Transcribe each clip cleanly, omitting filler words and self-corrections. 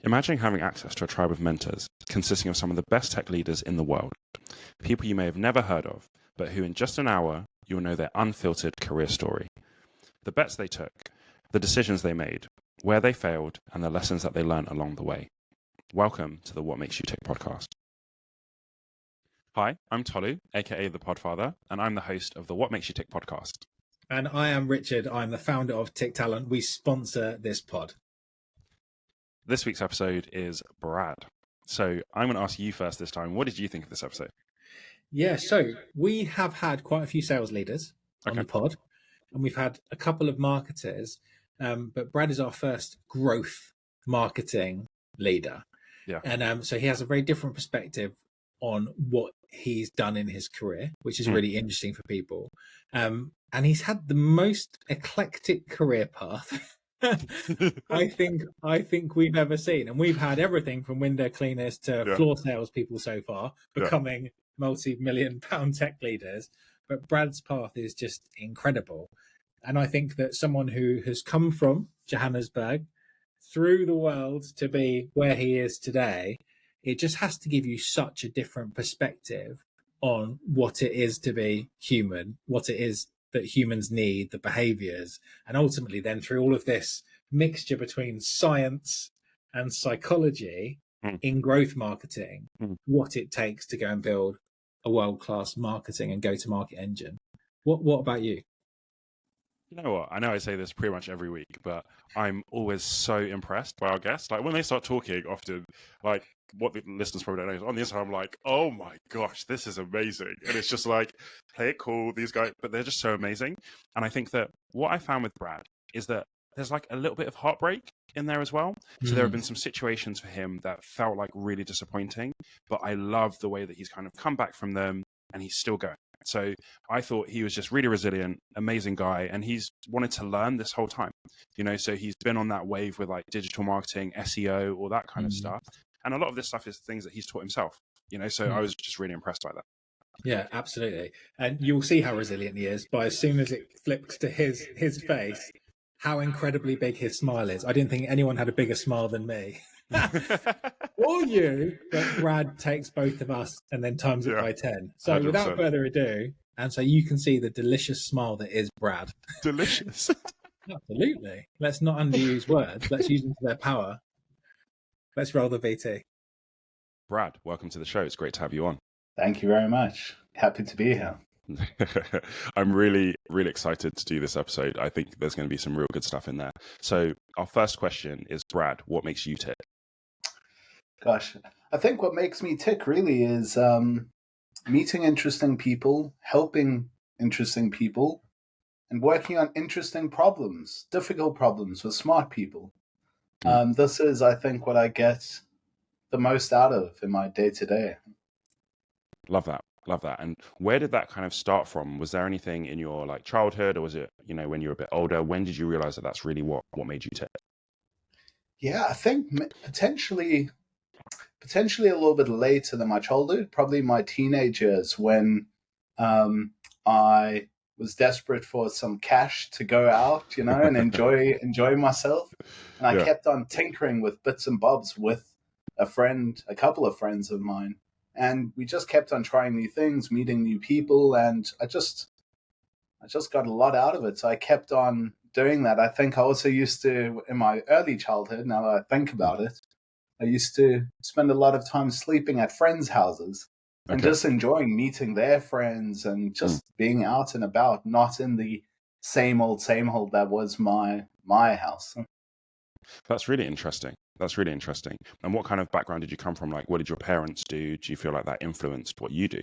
Imagine having access to a tribe of mentors consisting of some of the best tech leaders in the world, people you may have never heard of, but who in just an hour, you'll know their unfiltered career story. The bets they took, the decisions they made, where they failed, and the lessons that they learned along the way. Welcome to the What Makes You Tick podcast. Hi, I'm Tolu, aka the Podfather, and I'm the host of the What Makes You Tick podcast. And I am Richard. I'm the founder of Tick Talent. We sponsor this pod. This week's episode is Brad. So I'm going to ask you first this time. What did you think of this episode? Yeah, so we have had quite a few sales leaders on the pod, and we've had a couple of marketers, but Brad is our first growth marketing leader. Yeah. And so he has a very different perspective on what he's done in his career, which is really interesting for people. And he's had the most eclectic career path I think we've ever seen. And we've had everything from window cleaners to floor salespeople so far, becoming multi-million pound tech leaders. But Brad's path is just incredible. And I think that someone who has come from Johannesburg through the world to be where he is today, it just has to give you such a different perspective on what it is to be human, what it is that humans need, the behaviors, and ultimately then through all of this mixture between science and psychology in growth marketing, what it takes to go and build a world-class marketing and go-to-market engine. What about you? You know what? I know I say this pretty much every week, but I'm always so impressed by our guests. Like when they start talking, often, like what the listeners probably don't know is on the inside, I'm like, oh my gosh, this is amazing. And it's just like, play it cool, these guys, but they're just so amazing. And I think that what I found with Brad is that there's like a little bit of heartbreak in there as well. So there have been some situations for him that felt like really disappointing, but I love the way that he's kind of come back from them and he's still going. So I thought he was just really resilient, amazing guy, and he's wanted to learn this whole time, you know, so he's been on that wave with like digital marketing, SEO, all that kind of stuff. And a lot of this stuff is things that he's taught himself, you know, so I was just really impressed by that. Yeah, absolutely. And you'll see how resilient he is by as soon as it flips to his face, how incredibly big his smile is. I didn't think anyone had a bigger smile than me. Or you, but Brad takes both of us and then times it by 10. So 100%. Without further ado, and so you can see the delicious smile that is Brad. Delicious. Absolutely. Let's not underuse words. Let's use them to their power. Let's roll the VT. Brad, welcome to the show. It's great to have you on. Thank you very much. Happy to be here. I'm really, really excited to do this episode. I think there's going to be some real good stuff in there. So our first question is, Brad, what makes you tick? Gosh, I think what makes me tick really is meeting interesting people, helping interesting people, and working on interesting problems, difficult problems with smart people. This is, I think, what I get the most out of in my day-to-day. Love that. Love that. And where did that kind of start from? Was there anything in your like childhood, or was it, you know, when you were a bit older? When did you realize that that's really what made you tick? Yeah, I think potentially a little bit later than my childhood, probably my teenage years, when I was desperate for some cash to go out, you know, and enjoy myself. And I kept on tinkering with bits and bobs with a couple of friends of mine. And we just kept on trying new things, meeting new people, and I just got a lot out of it. So I kept on doing that. I think I also used to, in my early childhood, now that I think about it, I used to spend a lot of time sleeping at friends' houses and just enjoying meeting their friends and just being out and about, not in the same old that was my house. That's really interesting. And what kind of background did you come from? Like, what did your parents do? Do you feel like that influenced what you do?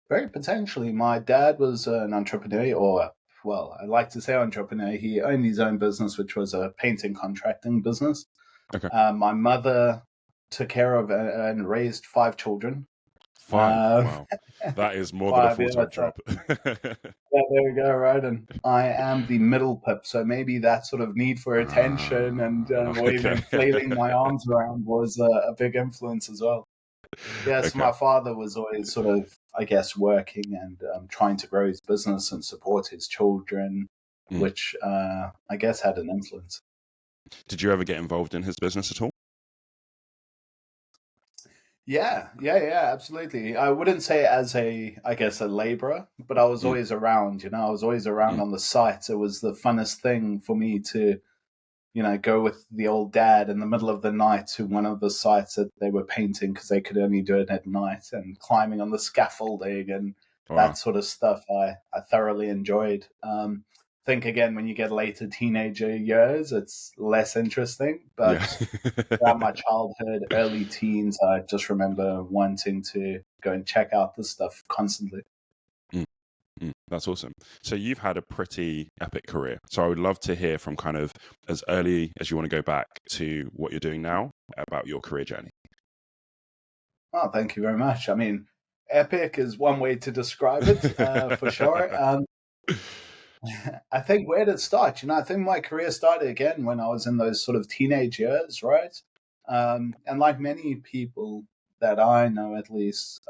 Very potentially. My dad was an entrepreneur, or, well, I like to say entrepreneur. He owned his own business, which was a painting contracting business. My mother took care of and raised 5 children. 5? Wow. That is more than a full-time job. There we go, right? And I am the middle pip, so maybe that sort of need for attention and waving, flailing my arms around was a big influence as well. Yes, my father was always sort of, I guess, working and trying to grow his business and support his children, which I guess had an influence. Did you ever get involved in his business at all? Yeah, absolutely. I wouldn't say as I guess, a laborer, but I was Mm, always around. I was always around mm. on the sites. It was the funnest thing for me to, go with the old dad in the middle of the night to one of the sites that they were painting because they could only do it at night, and climbing on the scaffolding and Wow. that sort of stuff. I thoroughly enjoyed. Think again, when you get later teenager years, it's less interesting, Yeah. but throughout my childhood, early teens, I just remember wanting to go and check out this stuff constantly. That's awesome. So you've had a pretty epic career. So I would love to hear from kind of as early as you want to go back to what you're doing now about your career journey. Oh, thank you very much. I mean, epic is one way to describe it, for sure. I think where did it start? I think my career started again when I was in those sort of teenage years, right? And like many people that I know, at least,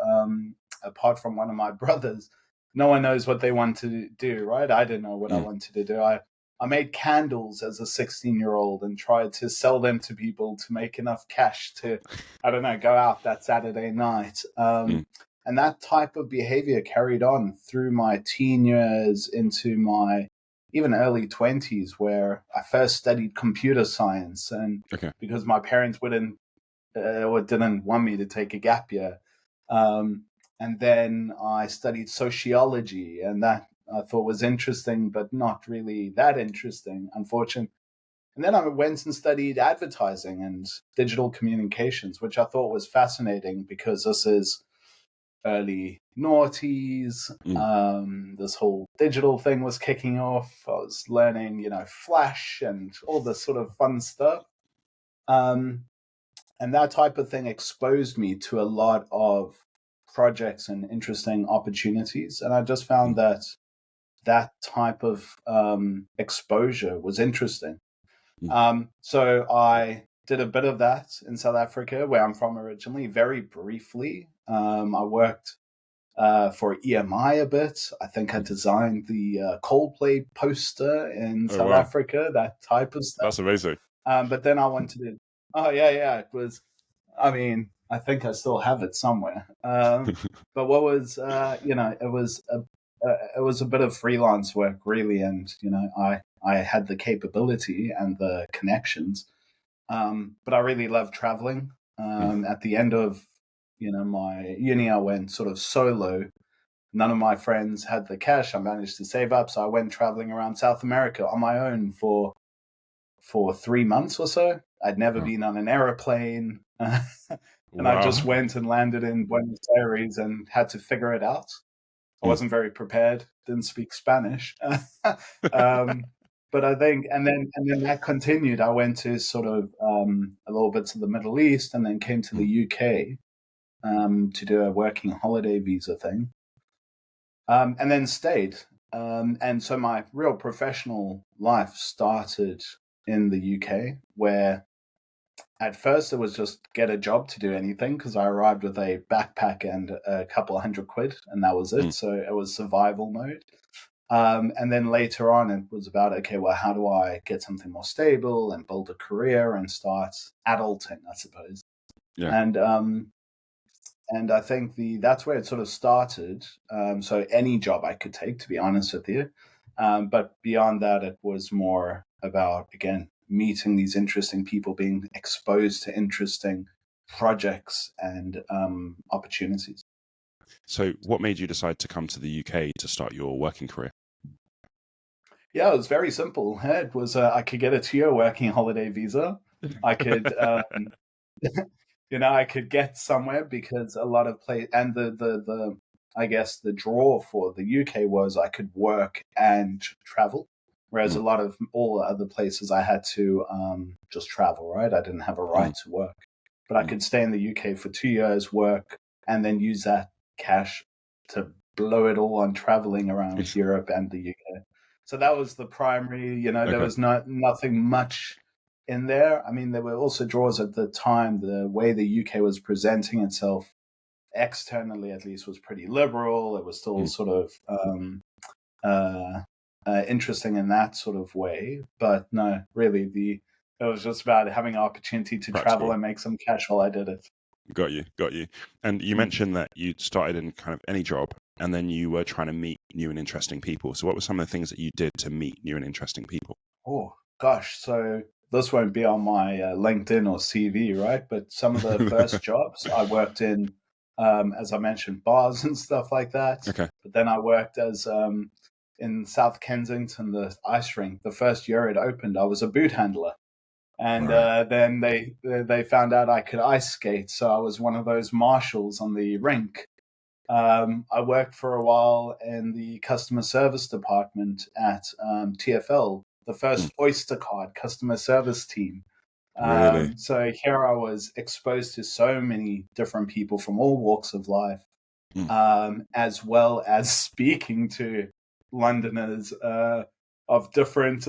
apart from one of my brothers, no one knows what they want to do, right? I didn't know what I Mm, wanted to do. I made candles as a 16-year-old and tried to sell them to people to make enough cash to, I don't know, go out that Saturday night. mm, And that type of behavior carried on through my teen years into my even early 20s, where I first studied computer science. And okay. because my parents wouldn't or didn't want me to take a gap year. Um, and then I studied sociology, and that I thought was interesting, but not really that interesting, unfortunately. And then I went and studied advertising and digital communications, which I thought was fascinating because this is early noughties. Mm, This whole digital thing was kicking off. I was learning, Flash and all this sort of fun stuff. Um, and that type of thing exposed me to a lot of projects and interesting opportunities. And I just mm, found that that type of exposure was interesting. mm. So I did a bit of that in South Africa, where I'm from originally, very briefly. I worked for EMI a bit. I think I designed the Coldplay poster in Oh, South wow. Africa, that type of stuff. That's amazing. But then I wanted to. Oh yeah. It was. I mean, I think I still have it somewhere. But what was, it was a bit of freelance work, really, and I had the capability and the connections. But I really love traveling. Mm, At the end of my uni, I went sort of solo. None of my friends had the cash. I managed to save up, so I went traveling around South America on my own for 3 months or so. I'd never wow. been on an aeroplane. And I Wow. just went and landed in Buenos Aires and had to figure it out. I Mm, wasn't very prepared, didn't speak Spanish. But I think, and then that continued. I went to sort of a little bit to the Middle East, and then came to the mm. UK to do a working holiday visa thing, and then stayed. And so my real professional life started in the UK, where at first it was just get a job to do anything, because I arrived with a backpack and a couple of £100, and that was Mm. it. So it was survival mode. And then later on, it was about, okay, well, how do I get something more stable and build a career and start adulting, I suppose. Yeah. And I think that's where it sort of started. So any job I could take, to be honest with you. But beyond that, it was more about, again, meeting these interesting people, being exposed to interesting projects and opportunities. So what made you decide to come to the UK to start your working career? Yeah, it was very simple. It was I could get a 2-year working holiday visa. I could, I could get somewhere, because a lot of play and the I guess the draw for the UK was I could work and travel, whereas Mm, a lot of all the other places I had to just travel. Right, I didn't have a mm, right to work, but I mm. could stay in the UK for 2 years, work, and then use that cash to blow it all on traveling around Europe and the UK. So that was the primary. There Okay. was nothing much in there. I mean, there were also draws at the time. The way the UK was presenting itself externally, at least, was pretty liberal. It was still Mm, sort of uh, interesting in that sort of way. But no, really, it was just about having an opportunity to travel practical. and make some cash while I did it. Got you. And you mentioned that you started in kind of any job, and then you were trying to meet new and interesting people. So what were some of the things that you did to meet new and interesting people? Oh gosh, so this won't be on my LinkedIn or CV, right? But some of the first jobs I worked in, as I mentioned, bars and stuff like that. Okay. But then I worked as in South Kensington, the ice rink. The first year it opened, I was a boot handler. And Right. then they found out I could ice skate, so I was one of those marshals on the rink. I worked for a while in the customer service department at TFL, the first Oyster Card customer service team. Really? So here I was exposed to so many different people from all walks of life, as well as speaking to Londoners of different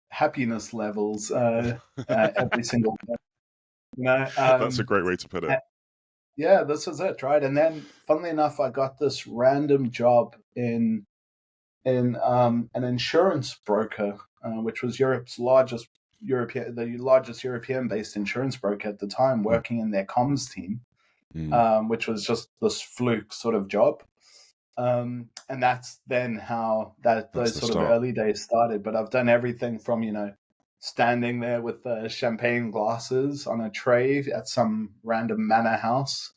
happiness levels every single day. You know, That's a great way to put it. yeah, this is it, right? And then, funnily enough, I got this random job in an insurance broker, which was the largest European-based insurance broker at the time, working in their comms team, which was just this fluke sort of job. And that's then how those sort of early days started. But I've done everything from, standing there with champagne glasses on a tray at some random manor house,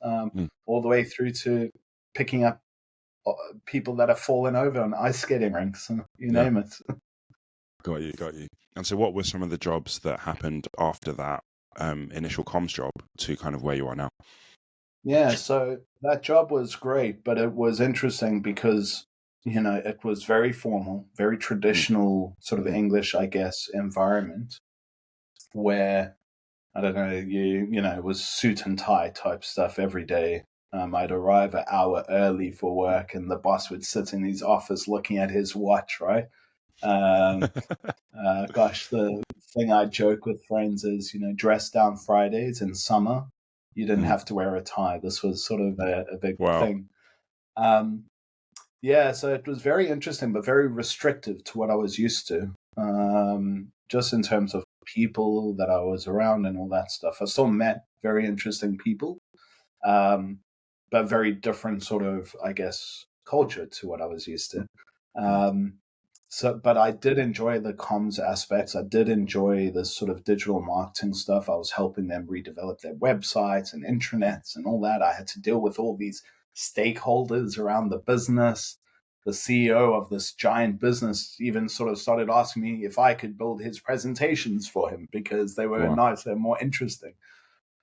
all the way through to picking up people that have fallen over on ice skating rinks, you name it. Got you. And so what were some of the jobs that happened after that initial comms job to kind of where you are now? Yeah, so that job was great, but it was interesting because, it was very formal, very traditional sort of English, I guess, environment where, I don't know, it was suit and tie type stuff every day. I'd arrive an hour early for work and the boss would sit in his office looking at his watch, right? Gosh, the thing I joke with friends is, dress down Fridays in summer. You didn't have to wear a tie. This was sort of a big thing. Yeah, so it was very interesting, but very restrictive to what I was used to, just in terms of people that I was around and all that stuff. I still met very interesting people, but very different sort of, I guess, culture to what I was used to. But I did enjoy the comms aspects. I did enjoy this sort of digital marketing stuff. I was helping them redevelop their websites and intranets and all that. I had to deal with all these stakeholders around the business. The CEO of this giant business even sort of started asking me if I could build his presentations for him because they were nicer and more interesting.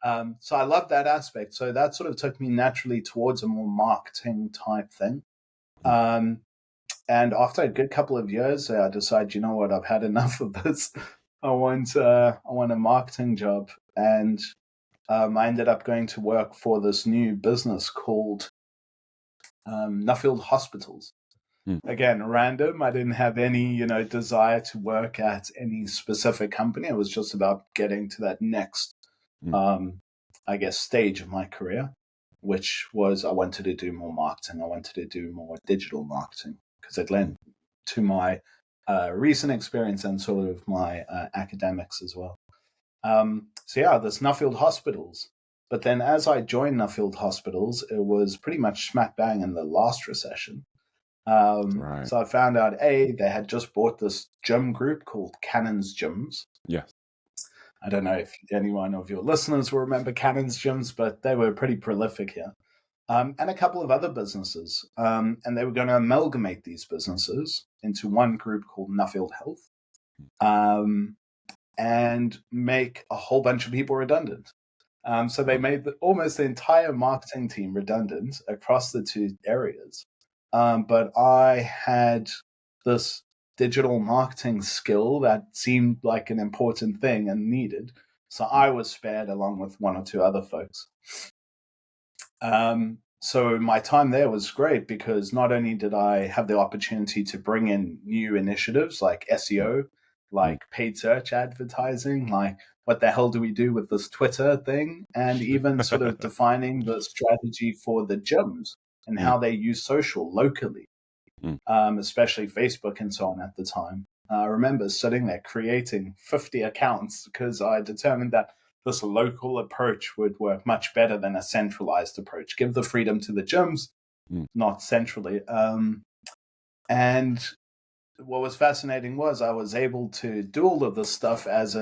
So I loved that aspect. So that sort of took me naturally towards a more marketing type thing. And after a good couple of years, I decided, you know what, I've had enough of this. I want a marketing job. And I ended up going to work for this new business called Nuffield Hospitals. Again, random. I didn't have any, desire to work at any specific company. It was just about getting to that next, I guess, stage of my career, which was I wanted to do more marketing. I wanted to do more digital marketing because it lent to my recent experience and sort of my academics as well. So yeah, there's Nuffield Hospitals. But then as I joined Nuffield Hospitals, it was pretty much smack bang in the last recession. So I found out, they had just bought this gym group called Cannon's Gyms. Yeah. I don't know if anyone of your listeners will remember Cannon's Gyms, but they were pretty prolific here. And a couple of other businesses. And they were going to amalgamate these businesses into one group called Nuffield Health and make a whole bunch of people redundant. So they made almost the entire marketing team redundant across the two areas. But I had this digital marketing skill that seemed like an important thing and needed. So I was spared along with one or two other folks. So my time there was great because not only did I have the opportunity to bring in new initiatives like SEO, like paid search advertising, like what the hell do we do with this Twitter thing, and even sort of defining the strategy for the gyms and how they use social locally, especially Facebook and so on at the time. I remember sitting there creating 50 accounts because I determined that this local approach would work much better than a centralized approach. Give the freedom to the gyms, not centrally. And what was fascinating was I was able to do all of this stuff as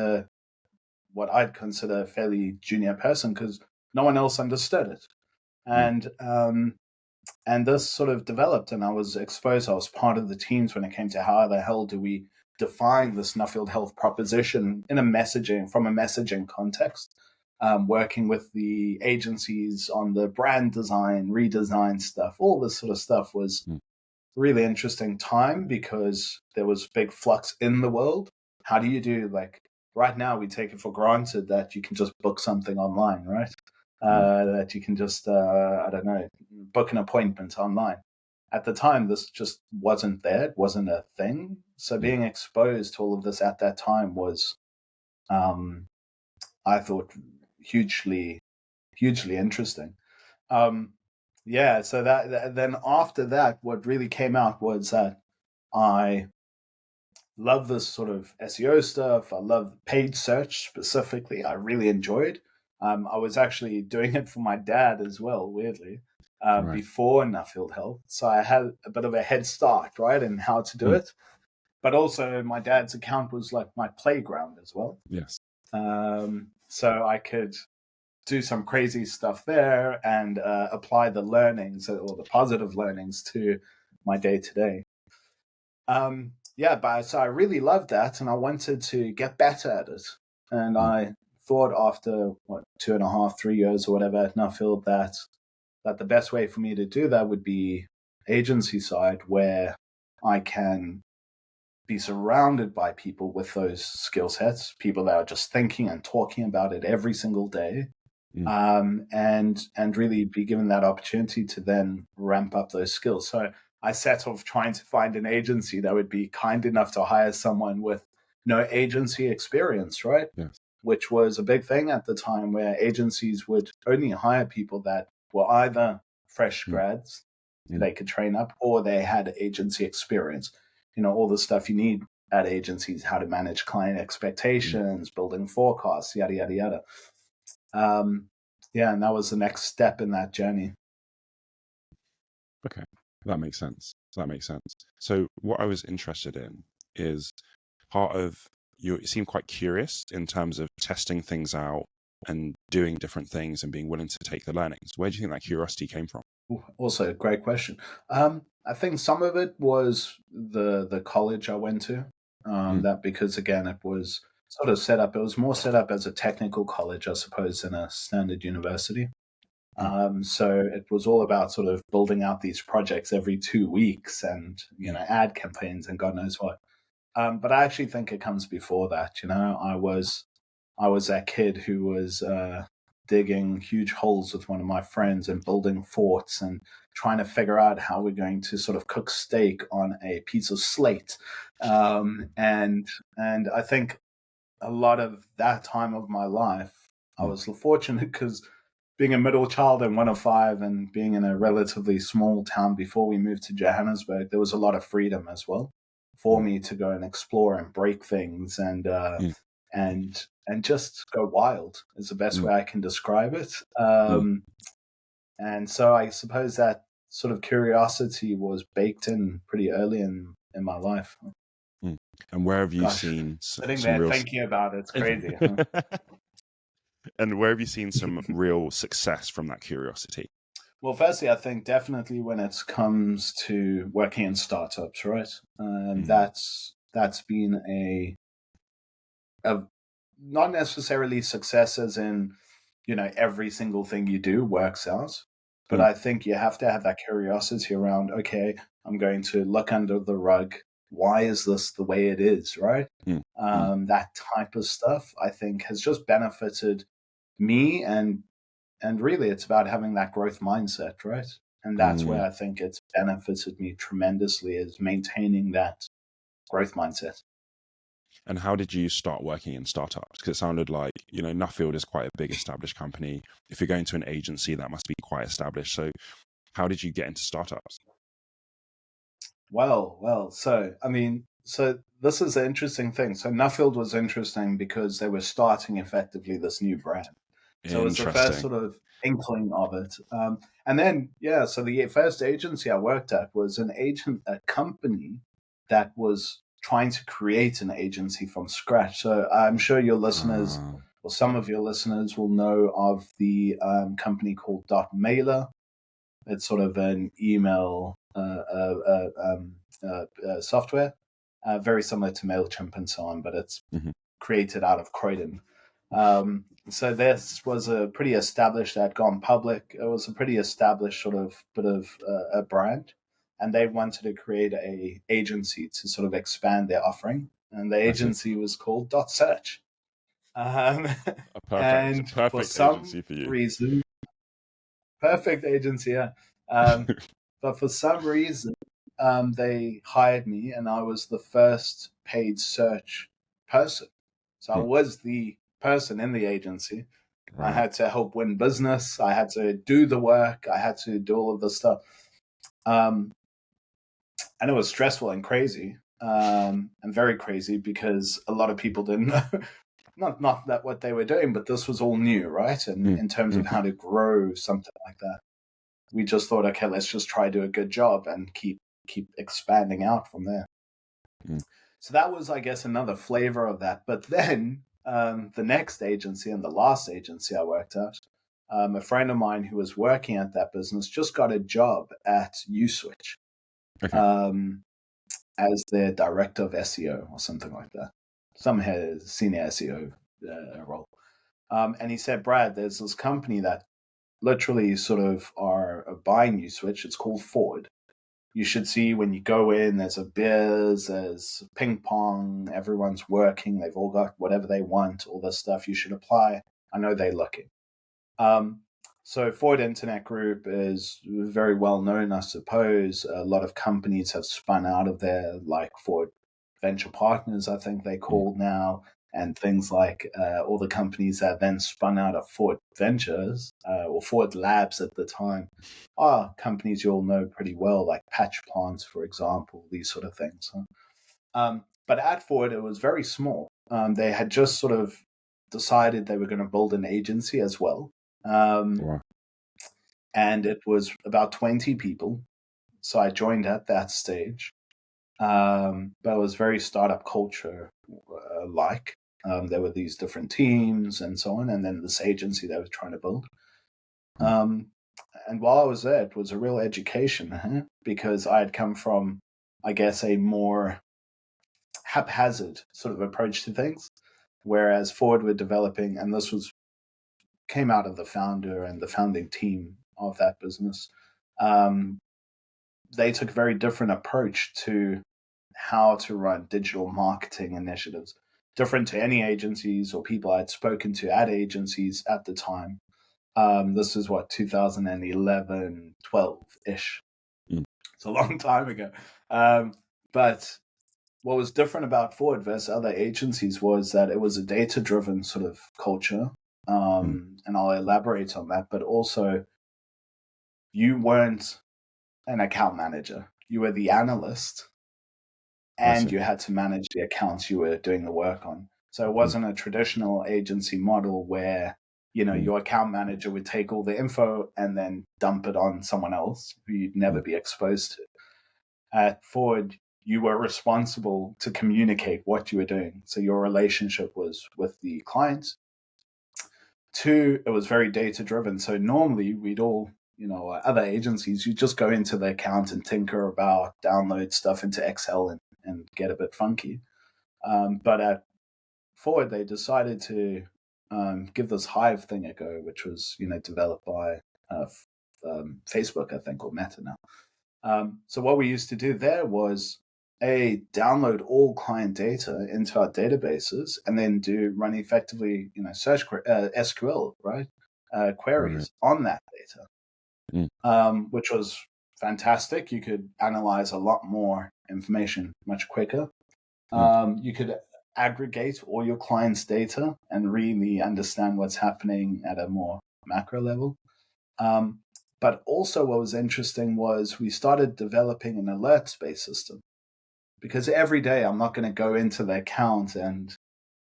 what I'd consider a fairly junior person because no one else understood it. And this sort of developed, and I was exposed. I was part of the teams when it came to how the hell do we define this Nuffield Health proposition from a messaging context, working with the agencies on the brand design, redesign stuff. All this sort of stuff was really interesting time because there was big flux in the world. How do you do, like, right now we take it for granted that you can just book something online, right? That you can just, book an appointment online. At the time, this just wasn't there. It wasn't a thing. So being exposed to all of this at that time was, I thought, hugely, hugely interesting. So then after that, what really came out was that I love this sort of SEO stuff. I love paid search specifically. I really enjoyed. I was actually doing it for my dad as well, weirdly, before Nuffield Health. So I had a bit of a head start, right, in how to do it. But also my dad's account was like my playground as well. Yes. So I could do some crazy stuff there and apply the learnings or the positive learnings to my day-to-day. So I really loved that, and I wanted to get better at it. And I thought after 2.5, 3 years or whatever at Nuffield that the best way for me to do that would be agency side, where I can be surrounded by people with those skill sets, people that are just thinking and talking about it every single day, and really be given that opportunity to then ramp up those skills. So I set off trying to find an agency that would be kind enough to hire someone with no agency experience, right? Yes. Which was a big thing at the time, where agencies would only hire people that were either fresh grads they could train up, or they had agency experience. All the stuff you need at agencies, how to manage client expectations, building forecasts, yada, yada, yada. And that was the next step in that journey. Okay, that makes sense. So what I was interested in is part of you seem quite curious in terms of testing things out and doing different things and being willing to take the learnings. Where do you think that curiosity came from? Also a great question. I think some of it was the college I went to, that because, again, it was sort of set up, it was more set up as a technical college, I suppose, than a standard university. So it was all about sort of building out these projects every 2 weeks and, ad campaigns and God knows what. But I actually think it comes before that. I was that kid who was digging huge holes with one of my friends and building forts and trying to figure out how we're going to sort of cook steak on a piece of slate. And I think a lot of that time of my life, I was fortunate because being a middle child and one of five and being in a relatively small town before we moved to Johannesburg, there was a lot of freedom as well for me to go and explore and break things and just go wild is the best way I can describe it. And so I suppose that sort of curiosity was baked in pretty early in my life. And where have you seen sitting there thinking about it's crazy. And where have you seen some real success from that curiosity? Well, firstly, I think definitely when it comes to working in startups, right? That's been a not necessarily success as in, every single thing you do works out. But I think you have to have that curiosity around, okay, I'm going to look under the rug. Why is this the way it is, right? That type of stuff, I think, has just benefited me. And really, it's about having that growth mindset, right? And that's where I think it's benefited me tremendously, is maintaining that growth mindset. And how did you start working in startups? Because it sounded like, Nuffield is quite a big established company. If you're going to an agency, that must be quite established. So how did you get into startups? Well, so, I mean, so this is an interesting thing. So Nuffield was interesting because they were starting effectively this new brand. So it was the first Interesting. sort of inkling of it. And then, so the first agency I worked at was a company that was trying to create an agency from scratch. So I'm sure your listeners, or some of your listeners, will know of the company called Mailer. It's sort of an email software, very similar to MailChimp and so on, but it's created out of Croydon. So this was a pretty established, had gone public. It was a pretty established sort of bit of a brand, and they wanted to create a agency to sort of expand their offering, and the agency was called Dot Search. A And for perfect some agency for you. reason, perfect agency, yeah. But for some reason, they hired me, and I was the first paid search person. So I was the person in the agency. Right. I had to help win business. I had to do the work. I had to do all of the stuff. And it was stressful and crazy, and very crazy because a lot of people didn't know. Not that what they were doing, but this was all new, right? And in terms of how to grow something like that, we just thought, okay, let's just try to do a good job and keep expanding out from there. So that was, I guess, another flavor of that. But then the next agency and the last agency I worked at, a friend of mine who was working at that business just got a job at Uswitch as their director of SEO or something like that. Some had senior SEO role. And he said, Brad, there's this company that literally sort of are buying Uswitch. It's called Forward. You should see when you go in, there's a beers, there's ping pong, everyone's working, they've all got whatever they want, all this stuff. You should apply. I know they're looking. So Forward Internet Group is very well known, I suppose. A lot of companies have spun out of there, like Forward Venture Partners, I think they're called now, and things like all the companies that then spun out of Forward Ventures or Forward Labs at the time are companies you all know pretty well, like Patch Plants, for example, these sort of things. But at Forward, it was very small. They had just sort of decided they were going to build an agency as well. And it was about 20 people. So I joined at that stage. But it was very startup culture like. There were these different teams and so on, and then this agency they were trying to build. And while I was there, it was a real education because I had come from, I guess, a more haphazard sort of approach to things, whereas Forward were developing, and this came out of the founder and the founding team of that business. They took a very different approach to how to run digital marketing initiatives, different to any agencies or people I'd spoken to at agencies at the time. This is 2011, 12-ish. It's a long time ago. But what was different about Forward versus other agencies was that it was a data-driven sort of culture. And I'll elaborate on that, but also you weren't an account manager. You were the analyst, and you had to manage the accounts you were doing the work on. So it wasn't a traditional agency model where, your account manager would take all the info and then dump it on someone else who you'd never be exposed to. At Forward, you were responsible to communicate what you were doing. So your relationship was with the clients. 2, it was very data driven. So normally we'd all, other agencies, you just go into the account and tinker about, download stuff into Excel and get a bit funky. But at Forward, they decided to give this Hive thing a go, which was, developed by Facebook, I think, or Meta now. So what we used to do there was download all client data into our databases and then run effectively, search SQL, right? Queries on that data, which was fantastic. You could analyze a lot more information much quicker. You could aggregate all your clients' data and really understand what's happening at a more macro level. But also what was interesting was we started developing an alerts-based system because every day I'm not going to go into the account and,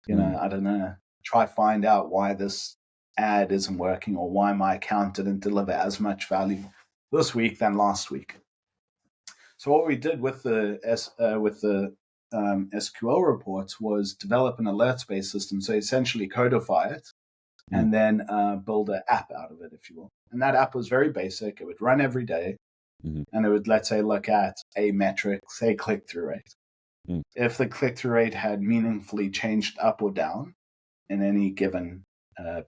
I don't know, try find out why this ad isn't working or why my account didn't deliver as much value this week than last week. So what we did with the SQL reports was develop an alerts-based system. So essentially codify it and then build an app out of it, if you will. And that app was very basic. It would run every day, and it would, let's say, look at a metric, say click-through rate. If the click-through rate had meaningfully changed up or down in any given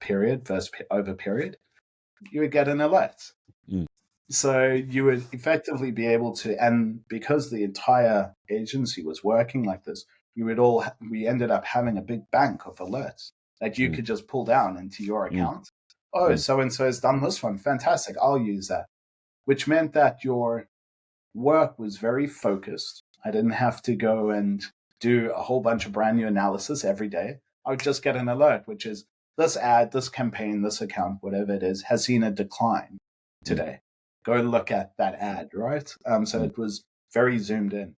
period, versus over period, you would get an alert. So you would effectively be able to, and because the entire agency was working like this, we ended up having a big bank of alerts that you could just pull down into your account. Oh, so-and-so has done this one. Fantastic. I'll use that. Which meant that your work was very focused. I didn't have to go and do a whole bunch of brand new analysis every day. I would just get an alert, which is this ad, this campaign, this account, whatever it is, has seen a decline today. Go look at that ad, right? So it was very zoomed in.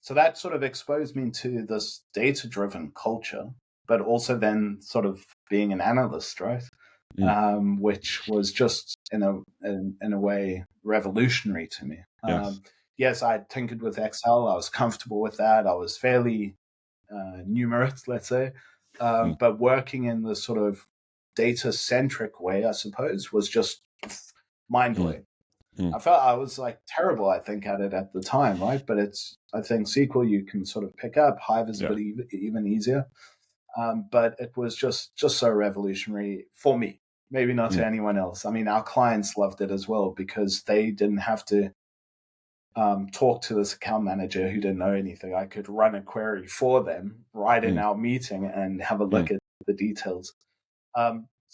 So that sort of exposed me to this data-driven culture, but also then sort of being an analyst, right? Which was just in a way revolutionary to me. Yes, I tinkered with Excel. I was comfortable with that. I was fairly numerate, let's say. But working in the sort of data-centric way, I suppose, was just mind-blowing. I felt I was like terrible, I think, at it at the time, right? But I think SQL you can sort of pick up, high visibility even easier. But it was just so revolutionary for me, maybe not to anyone else. I mean, our clients loved it as well because they didn't have to talk to this account manager who didn't know anything. I could run a query for them right in our meeting and have a look at the details.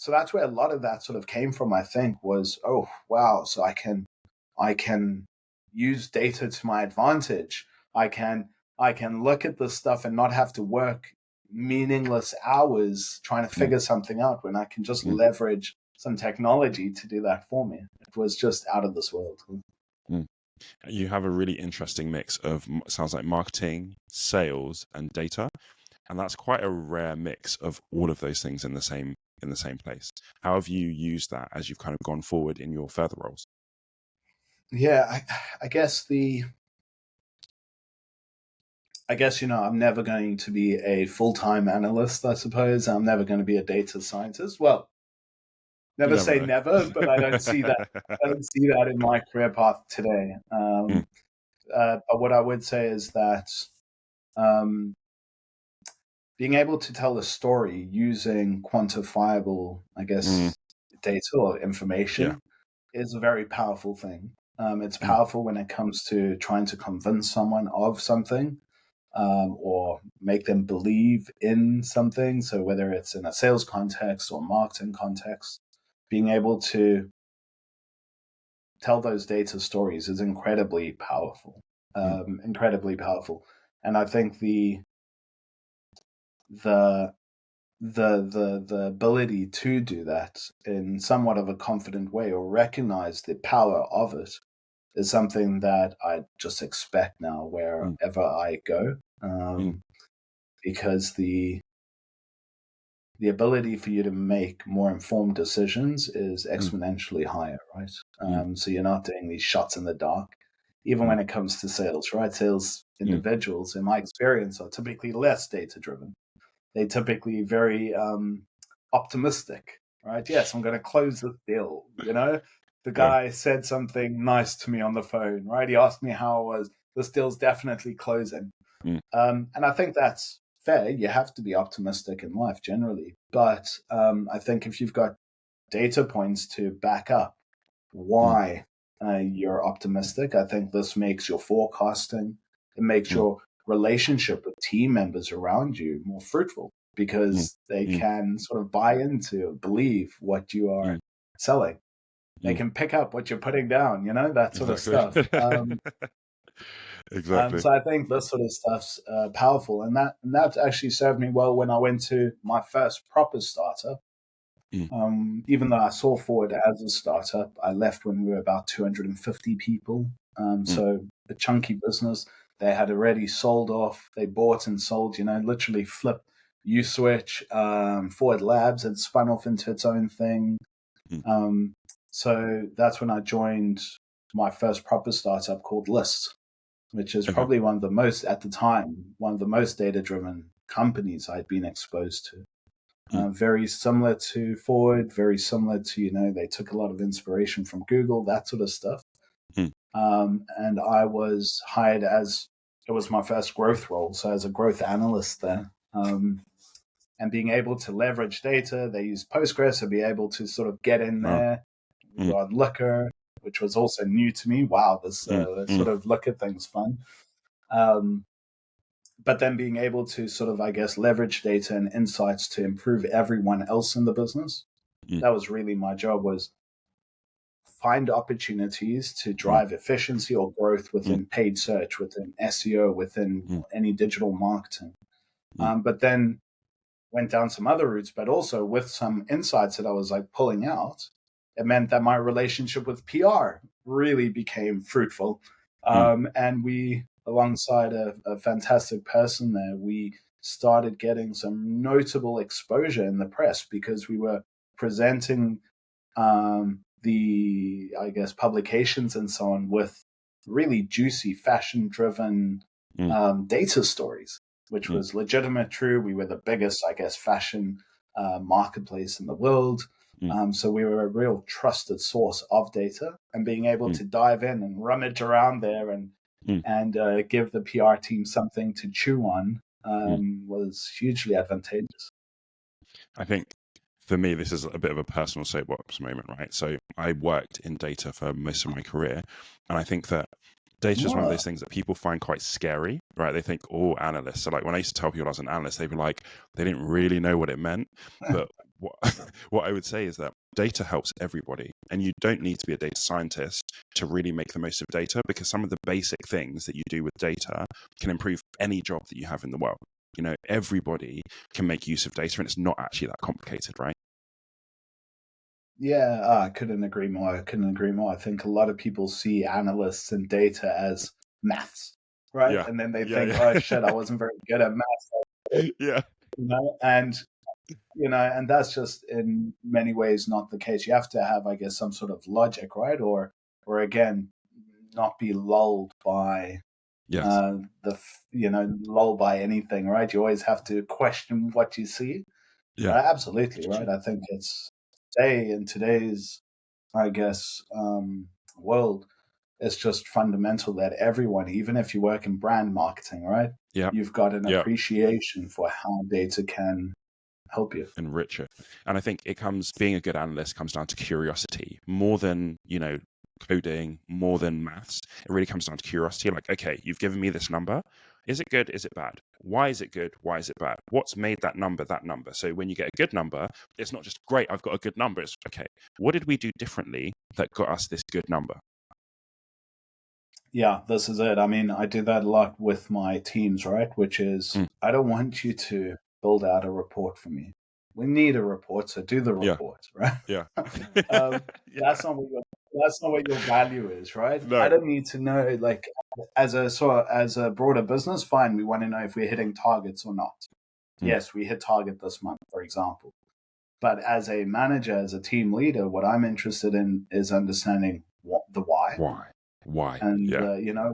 So that's where a lot of that sort of came from, I think, was, oh, wow, so I can use data to my advantage. I can look at this stuff and not have to work meaningless hours trying to figure something out when I can just leverage some technology to do that for me. It was just out of this world. You have a really interesting mix of, sounds like, marketing, sales, and data. And that's quite a rare mix of all of those things in the same place. How have you used that as you've kind of gone forward in your further roles? Yeah, I guess I'm never going to be a full-time analyst, I suppose. I'm never going to be a data scientist. Well, never say never, but I don't see that. I don't see that in my career path today. But what I would say is that being able to tell a story using quantifiable, I guess, data or information is a very powerful thing. It's powerful when it comes to trying to convince someone of something or make them believe in something. So whether it's in a sales context or marketing context, being able to tell those data stories is incredibly powerful, incredibly powerful. And I think the ability to do that in somewhat of a confident way or recognize the power of it is something that I just expect now wherever I go, because the ability for you to make more informed decisions is exponentially higher, right? So you're not doing these shots in the dark, even when it comes to sales, right? Sales individuals, in my experience, are typically less data-driven. They typically very optimistic, right? Yes, I'm going to close this deal. The guy said something nice to me on the phone, right? He asked me how it was. This deal's definitely closing. And I think that's fair. You have to be optimistic in life generally. But I think if you've got data points to back up why you're optimistic, I think this makes your forecasting, it makes your relationship with team members around you more fruitful because they can sort of buy into, believe what you are selling. They can pick up what you're putting down, that sort of stuff. Exactly. So I think this sort of stuff's powerful, and that actually served me well when I went to my first proper startup. Even though I saw Forward as a startup, I left when we were about 250 people. So a chunky business. They had already sold off. They bought and sold, literally flip U-Switch. Forward Labs had spun off into its own thing. So that's when I joined my first proper startup called List, which is probably one of the most data-driven companies I'd been exposed to. Very similar to Forward, very similar to, they took a lot of inspiration from Google, that sort of stuff. And I was hired it was my first growth role, so as a growth analyst there. And being able to leverage data, they used Postgres, so be able to sort of get in there, on Looker, which was also new to me. Wow, this sort of Looker thing's fun. But then being able to sort of, I guess, leverage data and insights to improve everyone else in the business. That was really my job, was find opportunities to drive efficiency or growth within paid search, within SEO, within any digital marketing. But then went down some other routes, but also with some insights that I was like pulling out, it meant that my relationship with PR really became fruitful. And we, alongside a fantastic person there, we started getting some notable exposure in the press because we were presenting the, I guess, publications and so on with really juicy, fashion-driven data stories, which was legitimate, true. We were the biggest, I guess, fashion marketplace in the world. So we were a real trusted source of data, and being able to dive in and rummage around there and give the PR team something to chew on was hugely advantageous. I think for me, this is a bit of a personal soapbox moment, right? So I worked in data for most of my career, and I think that data is one of those things that people find quite scary, right? They think, oh, analysts. So like when I used to tell people I was an analyst, they'd be like, they didn't really know what it meant. But what I would say is that data helps everybody, and you don't need to be a data scientist to really make the most of data, because some of the basic things that you do with data can improve any job that you have in the world. Everybody can make use of data, and it's not actually that complicated, right? Yeah, I couldn't agree more. I think a lot of people see analysts and data as maths, right? Yeah. And then they think, oh shit, I wasn't very good at maths. Yeah. And that's just in many ways not the case. You have to have, I guess, some sort of logic, right? Or again, not be lulled by lulled by anything, right? You always have to question what you see. Yeah, right? Absolutely, right? I think it's in today's, I guess, world, it's just fundamental that everyone, even if you work in brand marketing, right? Yeah. You've got an appreciation for how data can help you. Enrich it. And I think being a good analyst comes down to curiosity more than, coding, more than maths. It really comes down to curiosity. Like, okay, you've given me this number. Is it good? Is it bad? Why is it good? Why is it bad? What's made that number that number? So when you get a good number, it's not just great, I've got a good number. It's okay, what did we do differently that got us this good number? Yeah, this is it. I mean, I do that a lot with my teams, right? Which is, I don't want you to build out a report for me. We need a report, so do the report, right? Yeah. That's not what your value is, right? No. I don't need to know, like, as a broader business, fine, we want to know if we're hitting targets or not. Yes, we hit target this month, for example. But as a manager, as a team leader, what I'm interested in is understanding the why. Why? And,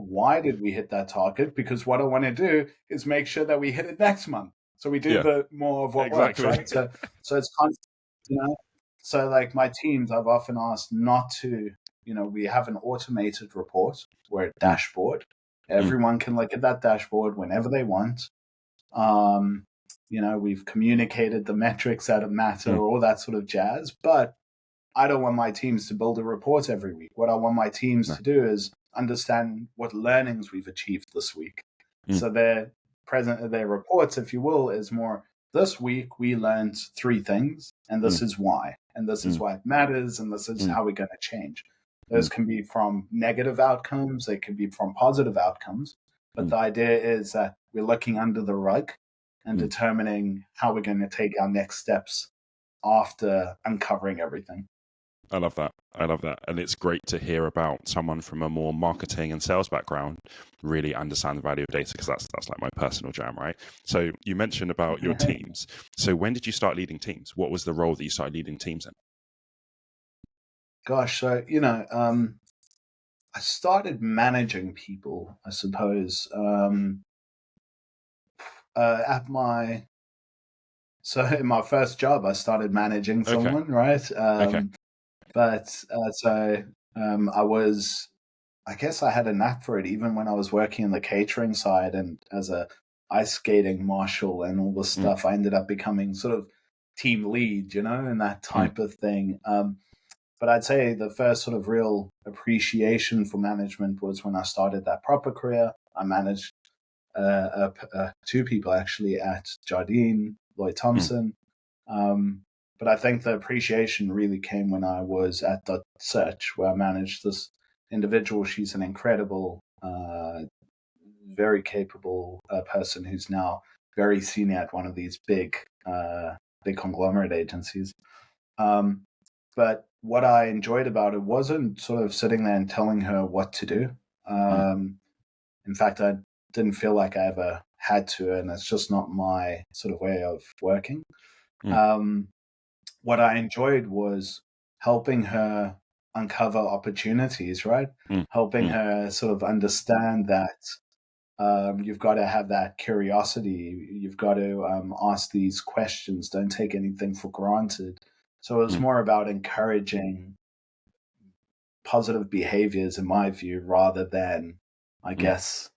why did we hit that target? Because what I want to do is make sure that we hit it next month. So we do the more of what works, right? So it's constant, So like my teams, I've often asked not to, we have an automated report or a dashboard. Everyone can look at that dashboard whenever they want. We've communicated the metrics that matter, all that sort of jazz. But I don't want my teams to build a report every week. What I want my teams to do is understand what learnings we've achieved this week. So their reports, if you will, is more, this week we learned 3 things, and this is why. And this is why it matters, and this is how we're going to change. Those can be from negative outcomes. They can be from positive outcomes. But the idea is that we're looking under the rug and determining how we're going to take our next steps after uncovering everything. I love that. I love that. And it's great to hear about someone from a more marketing and sales background really understand the value of data, because that's like my personal jam, right? So you mentioned about your teams. So when did you start leading teams? What was the role that you started leading teams in? Gosh, so I started managing people, I suppose, at my in my first job, I started managing Okay. someone, right? Okay. But I was, I guess I had a knack for it even when I was working in the catering side and as a ice skating marshal and all this stuff. I ended up becoming sort of team lead, and that type of thing. But I'd say the first sort of real appreciation for management was when I started that proper career. I managed two people actually at Jardine, Lloyd Thompson. But I think the appreciation really came when I was at Dot Search, where I managed this individual. She's an incredible, very capable person who's now very senior at one of these big conglomerate agencies. But what I enjoyed about it wasn't sort of sitting there and telling her what to do. In fact, I didn't feel like I ever had to, and it's just not my sort of way of working. What I enjoyed was helping her uncover opportunities, right? Helping her sort of understand that you've got to have that curiosity. You've got to ask these questions. Don't take anything for granted. So it was more about encouraging positive behaviors, in my view, rather than, I guess,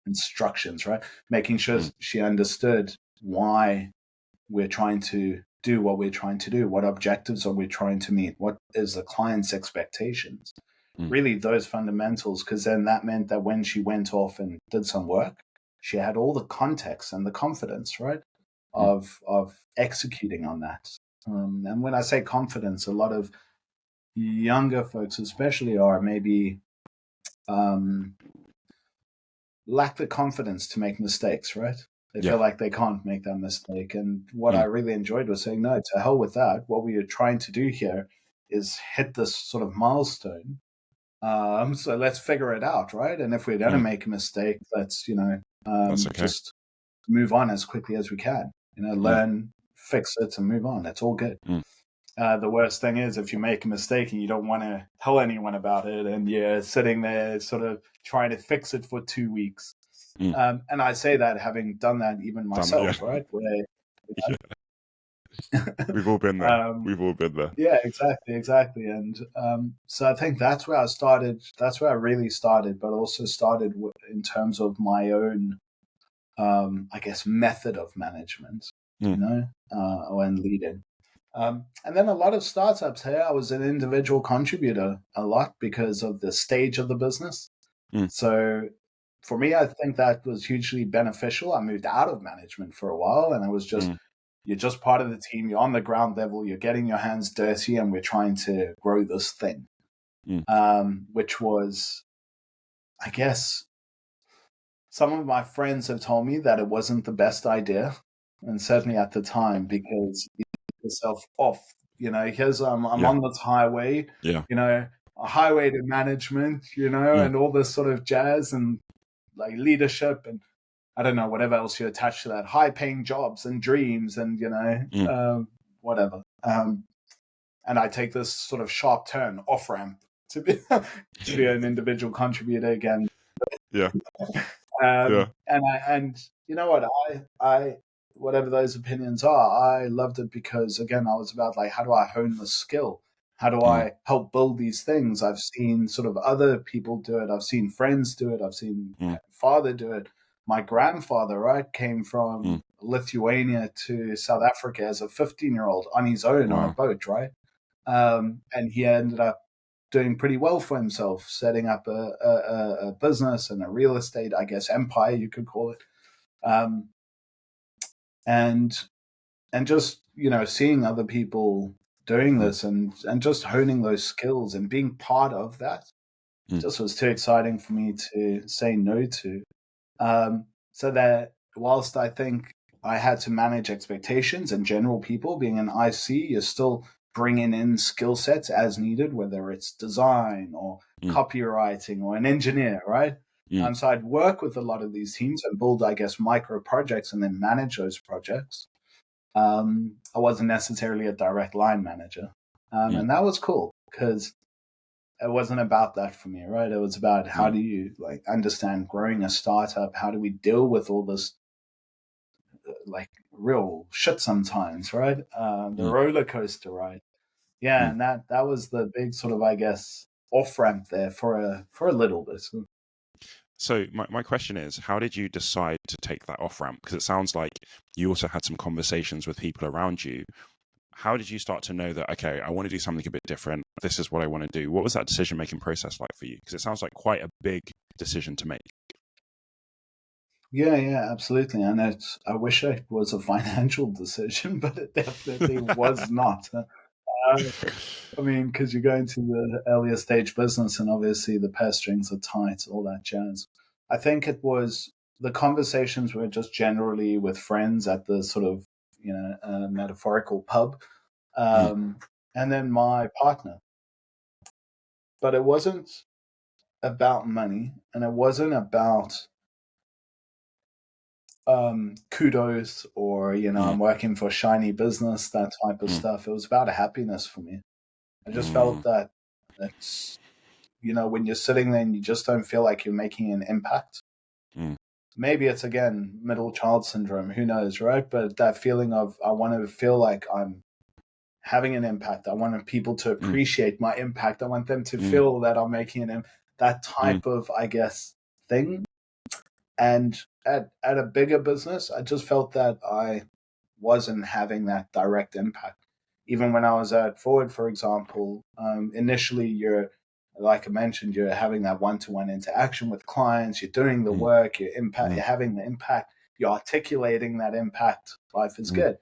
instructions, right? Making sure she understood why we're trying to do what we're trying to do, what objectives are we trying to meet, what is the client's expectations. Really those fundamentals, because then that meant that when she went off and did some work, she had all the context and the confidence, right, of executing on that. And when I say confidence, a lot of younger folks especially are maybe lack the confidence to make mistakes, right? They feel like they can't make that mistake. And what I really enjoyed was saying, no, to hell with that. What we are trying to do here is hit this sort of milestone. So let's figure it out, right? And if we're going to make a mistake, let's, That's okay. just move on as quickly as we can. Learn, fix it, and move on. It's all good. The worst thing is if you make a mistake and you don't want to tell anyone about it and you're sitting there sort of trying to fix it for 2 weeks. And I say that having done that even myself, right? Where, We've all been there. We've all been there. Yeah, exactly. And so I think that's where I started. That's where I really started, but also started in terms of my own, I guess, method of management, when leading. And then a lot of startups here, I was an individual contributor a lot because of the stage of the business. So for me, I think that was hugely beneficial. I moved out of management for a while and I was just, you're just part of the team. You're on the ground level. You're getting your hands dirty and we're trying to grow this thing, which was, I guess, some of my friends have told me that it wasn't the best idea. And certainly at the time, because yourself off, here's I'm on this highway, a highway to management, and all this sort of jazz and like leadership and I don't know, whatever else you attach to that, high paying jobs and dreams and, whatever. And I take this sort of sharp turn off ramp to be an individual contributor again. And you know what, I whatever those opinions are, I loved it because again, I was about like, how do I hone the skill? How do I help build these things? I've seen sort of other people do it. I've seen friends do it. I've seen my father do it. My grandfather, right, came from Lithuania to South Africa as a 15-year-old on his own on a boat, right? And he ended up doing pretty well for himself, setting up a business and a real estate, I guess, empire, you could call it. And just, seeing other people doing this and just honing those skills and being part of that just was too exciting for me to say no to. So that whilst I think I had to manage expectations and general people being an IC, you're still bringing in skill sets as needed, whether it's design or copywriting or an engineer, right? So I'd work with a lot of these teams and build, I guess, micro projects and then manage those projects. I wasn't necessarily a direct line manager. And that was cool because it wasn't about that for me, right? It was about how do you like understand growing a startup? How do we deal with all this like real shit sometimes, right? The roller coaster ride. Yeah, and that was the big sort of, I guess, off ramp there for a little bit. So my question is, how did you decide to take that off ramp? Because it sounds like you also had some conversations with people around you. How did you start to know that, okay, I want to do something a bit different. This is what I want to do. What was that decision-making process like for you? Because it sounds like quite a big decision to make. Yeah, absolutely. And I wish it was a financial decision, but it definitely was not. I mean, because you go into the earlier stage business and obviously the purse strings are tight, all that jazz. I think it was the conversations were just generally with friends at the sort of, metaphorical pub. And then my partner. But it wasn't about money and it wasn't about kudos or, I'm working for shiny business, that type of stuff. It was about a happiness for me. I just felt that it's, when you're sitting there and you just don't feel like you're making an impact. Maybe it's, again, middle child syndrome, who knows, right? But that feeling of I want to feel like I'm having an impact. I want people to appreciate my impact. I want them to feel that I'm making that type of, I guess, thing. And at a bigger business, I just felt that I wasn't having that direct impact. Even when I was at Forward, for example, initially like I mentioned, you're having that one-to-one interaction with clients, you're doing the work, you're having the impact, you're articulating that impact. Life is good.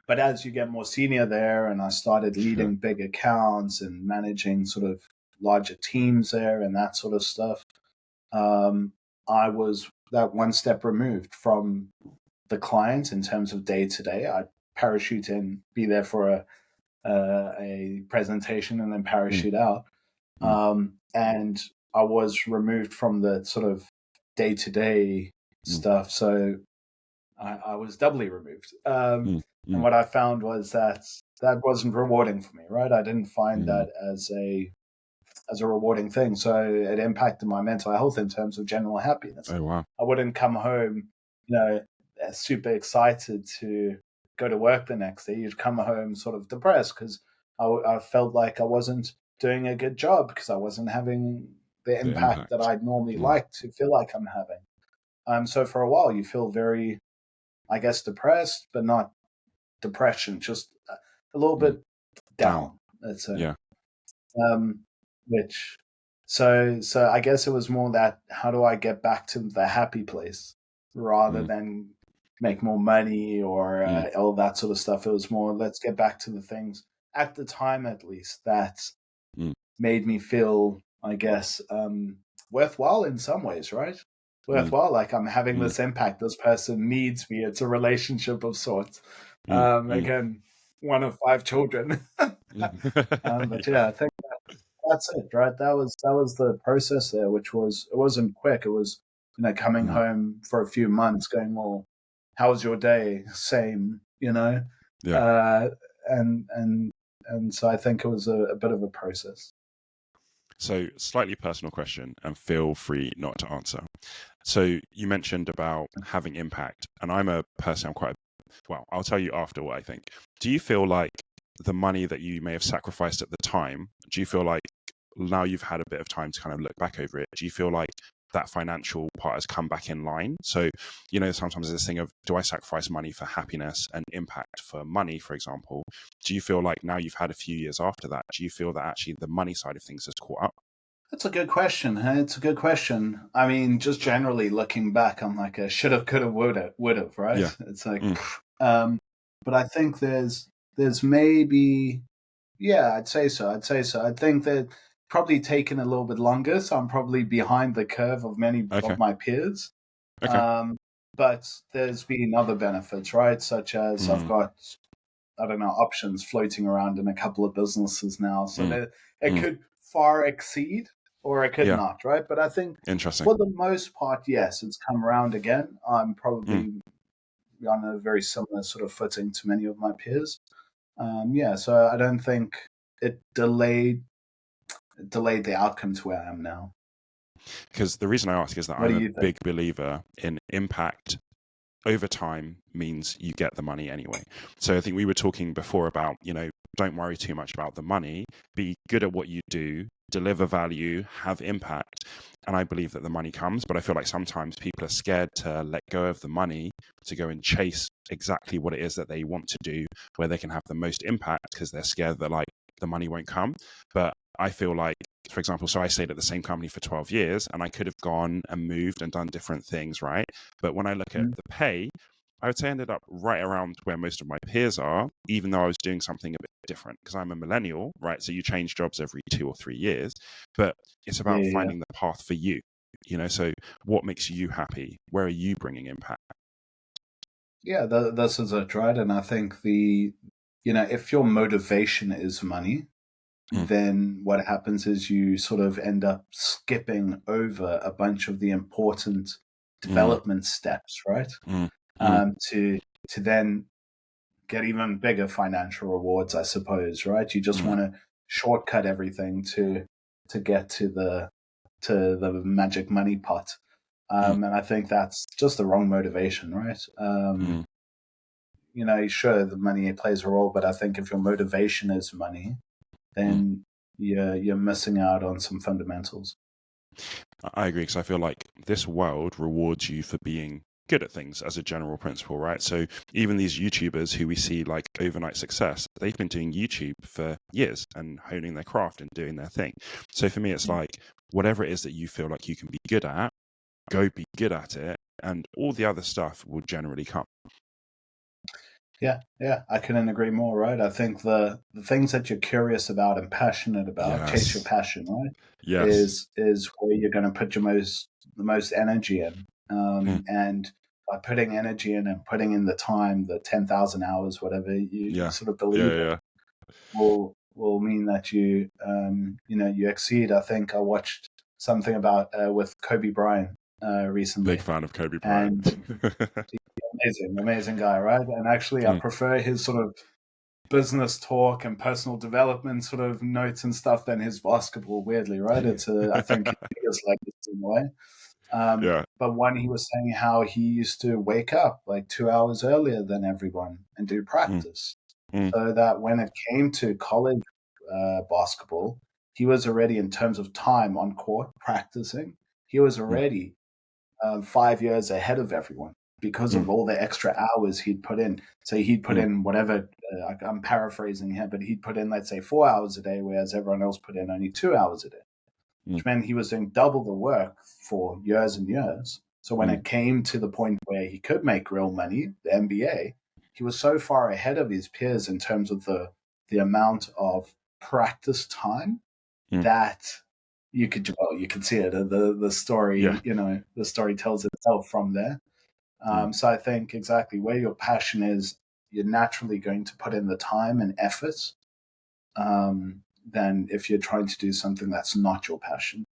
But as you get more senior there, and I started leading big accounts and managing sort of larger teams there and that sort of stuff, I was that one step removed from the client in terms of day to day. I'd parachute in, be there for a presentation, and then parachute out. And I was removed from the sort of day to day stuff. So I was doubly removed. And what I found was that wasn't rewarding for me, right? I didn't find that as a rewarding thing. So it impacted my mental health in terms of general happiness. Oh, wow. I wouldn't come home, super excited to go to work the next day. You'd come home sort of depressed because I felt like I wasn't doing a good job because I wasn't having the impact that I'd normally like to feel like I'm having. So for a while, you feel very, I guess, depressed, but not depression, just a little bit down. Let's say. Yeah. So I guess it was more that how do I get back to the happy place rather than make more money or all that sort of stuff. It was more, let's get back to the things at the time, at least, that made me feel, I guess, worthwhile in some ways, right? Worthwhile, like I'm having this impact. This person needs me. It's a relationship of sorts. Again, one of 5 children. But yeah, I think that's it, right? That was the process there, which was, it wasn't quick. It was, coming home for a few months going, well, how was your day? Same, and so I think it was a bit of a process. So slightly personal question, and feel free not to answer. So you mentioned about having impact, and I'm a person, I'll tell you after what I think. Do you feel like the money that you may have sacrificed at the time, do you feel like now you've had a bit of time to kind of look back over it, do you feel like that financial part has come back in line? So, sometimes there's this thing of, do I sacrifice money for happiness and impact for money, for example? Do you feel like now you've had a few years after that, do you feel that actually the money side of things has caught up? That's a good question. It's a good question. I mean, just generally looking back, I'm like a should have, could have, would have, right? Yeah. It's like, but I think there's maybe, I'd say so. I think that probably taken a little bit longer, so I'm probably behind the curve of many of my peers. Okay. But there's been other benefits, right? Such as I've got I don't know, options floating around in a couple of businesses now. So Mm. it could far exceed or it could Yeah. not, right? But I think Interesting. for the most part, yes, it's come around again. I'm Mm. probably on a very similar sort of footing to many of my peers. Yeah, so I don't think it delayed the outcome to where I am now. Because the reason I ask is that What I'm do a you think? big believer in impact over time means you get the money anyway. So I think we were talking before about, don't worry too much about the money, be good at what you do, deliver value, have impact. And I believe that the money comes, but I feel like sometimes people are scared to let go of the money to go and chase exactly what it is that they want to do, where they can have the most impact because they're scared that like the money won't come. But I feel like, for example, so I stayed at the same company for 12 years and I could have gone and moved and done different things, right? But when I look at the pay, I would say I ended up right around where most of my peers are, even though I was doing something a bit different because I'm a millennial, right? So you change jobs every 2 or 3 years, but it's about finding the path for you, so what makes you happy? Where are you bringing impact? Yeah, this is it, right? And I think if your motivation is money, then what happens is you sort of end up skipping over a bunch of the important development steps, right? To then get even bigger financial rewards, I suppose, right? You just want to shortcut everything to get to the magic money pot. And I think that's just the wrong motivation, right? Sure, the money plays a role, but I think if your motivation is money, then you're missing out on some fundamentals. I agree, because I feel like this world rewards you for being good at things as a general principle, right? So even these YouTubers who we see like overnight success, they've been doing YouTube for years and honing their craft and doing their thing. So for me, it's like whatever it is that you feel like you can be good at, go be good at it, and all the other stuff will generally come. Yeah, I couldn't agree more, right? I think the things that you're curious about and passionate about, chase your passion, right? Yes. Is where you're going to put the most energy in, and by putting energy in and putting in the time, the 10,000 hours, whatever you sort of believe in, will mean that you you exceed. I think I watched something about with Kobe Bryant recently. Big fan of Kobe Bryant. Amazing guy, right? And actually, I prefer his sort of business talk and personal development sort of notes and stuff than his basketball. Weirdly, right? It's I think his biggest legacy in a way. But one, he was saying how he used to wake up like 2 hours earlier than everyone and do practice, so that when it came to college basketball, he was already, in terms of time on court practicing, he was already 5 years ahead of everyone because of all the extra hours he'd put in. So he'd put in whatever, I'm paraphrasing here, but he'd put in, let's say, 4 hours a day, whereas everyone else put in only 2 hours a day, which meant he was doing double the work for years and years. So when it came to the point where he could make real money, the NBA, he was so far ahead of his peers in terms of the amount of practice time that you could see it. The story, the story tells itself from there. So I think exactly where your passion is, you're naturally going to put in the time and effort than if you're trying to do something that's not your passion.